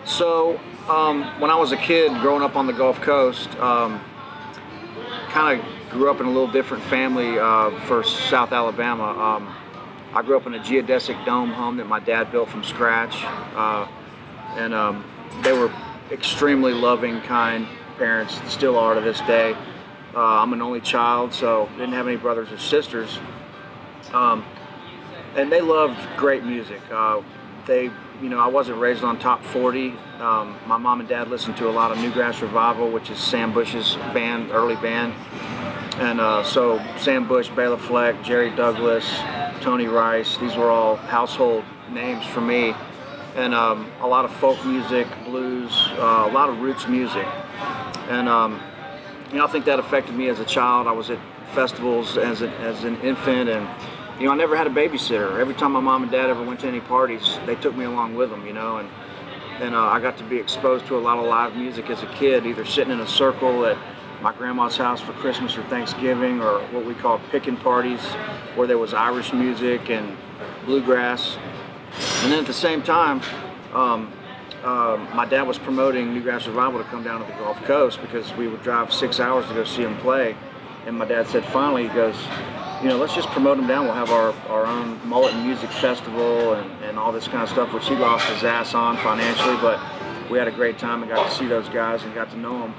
So when I was a kid growing up on the Gulf Coast, kind of grew up in a little different family for South Alabama. I grew up in a geodesic dome home that my dad built from scratch, and they were extremely loving, kind parents, still are to this day. I'm an only child, so didn't have any brothers or sisters, and they loved great music. I wasn't raised on top 40. My mom and dad listened to a lot of Newgrass Revival, which is Sam Bush's band, early band. And so Sam Bush, Bela Fleck, Jerry Douglas, Tony Rice, these were all household names for me. And a lot of folk music, blues, a lot of roots music. And I think that affected me as a child. I was at festivals as an infant, and I never had a babysitter. Every time my mom and dad ever went to any parties, they took me along with them, and I got to be exposed to a lot of live music as a kid, either sitting in a circle at my grandma's house for Christmas or Thanksgiving, or what we called pickin' parties, where there was Irish music and bluegrass. And then at the same time, my dad was promoting Newgrass Revival to come down to the Gulf Coast, because we would drive 6 hours to go see him play. And my dad said, finally, he goes, let's just promote him down. We'll have our own mullet and music festival and all this kind of stuff, which he lost his ass on financially, but we had a great time and got to see those guys and got to know them.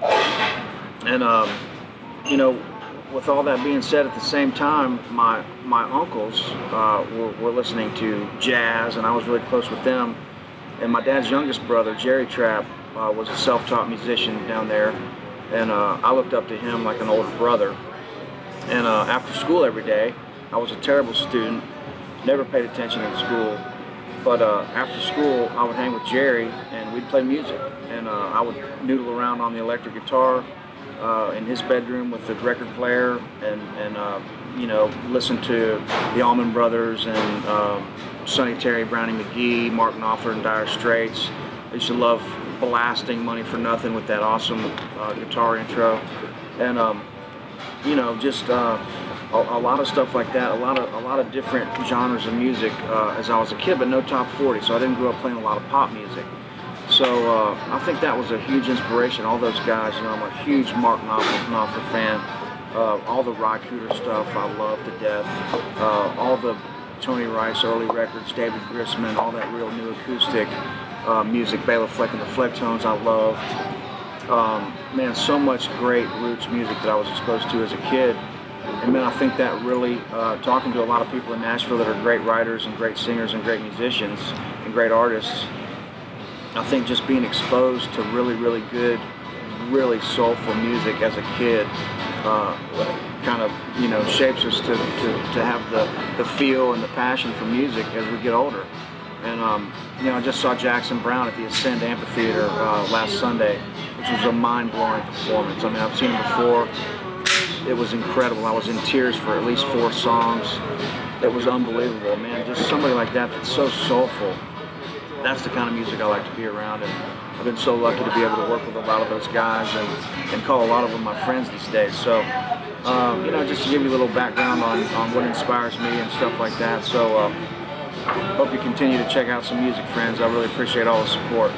And, with all that being said, at the same time, my uncles were listening to jazz, and I was really close with them. And my dad's youngest brother, Guthrie Trapp, was a self-taught musician down there, and I looked up to him like an older brother. And after school every day, I was a terrible student, never paid attention in school, but after school I would hang with Jerry and we'd play music, and I would noodle around on the electric guitar in his bedroom with the record player, and listen to the Allman Brothers and Sonny Terry, Brownie McGee, Mark Knopfler and Dire Straits. I used to love blasting Money for Nothing with that awesome guitar intro, and just a lot of stuff like that, a lot of different genres of music as I was a kid, but no top 40, so I didn't grow up playing a lot of pop music. So I think that was a huge inspiration, all those guys. I'm a huge Mark Knopfler fan. All the Ry Cooder stuff I love to death. All the Tony Rice early records, David Grisman, all that real new acoustic music, Bela Fleck and the Flecktones I loved. Man, so much great roots music that I was exposed to as a kid. And man, I think that really, talking to a lot of people in Nashville that are great writers and great singers and great musicians and great artists, I think just being exposed to really, really good, really soulful music as a kid kind of, shapes us to have the feel and the passion for music as we get older. And, I just saw Jackson Browne at the Ascend Amphitheater last Sunday, which was a mind-blowing performance. I mean, I've seen him before. It was incredible. I was in tears for at least 4 songs. It was unbelievable, man. Just somebody like that that's so soulful. That's the kind of music I like to be around, and I've been so lucky to be able to work with a lot of those guys and call a lot of them my friends these days. So, just to give you a little background on what inspires me and stuff like that. So, hope you continue to check out some music, friends. I really appreciate all the support.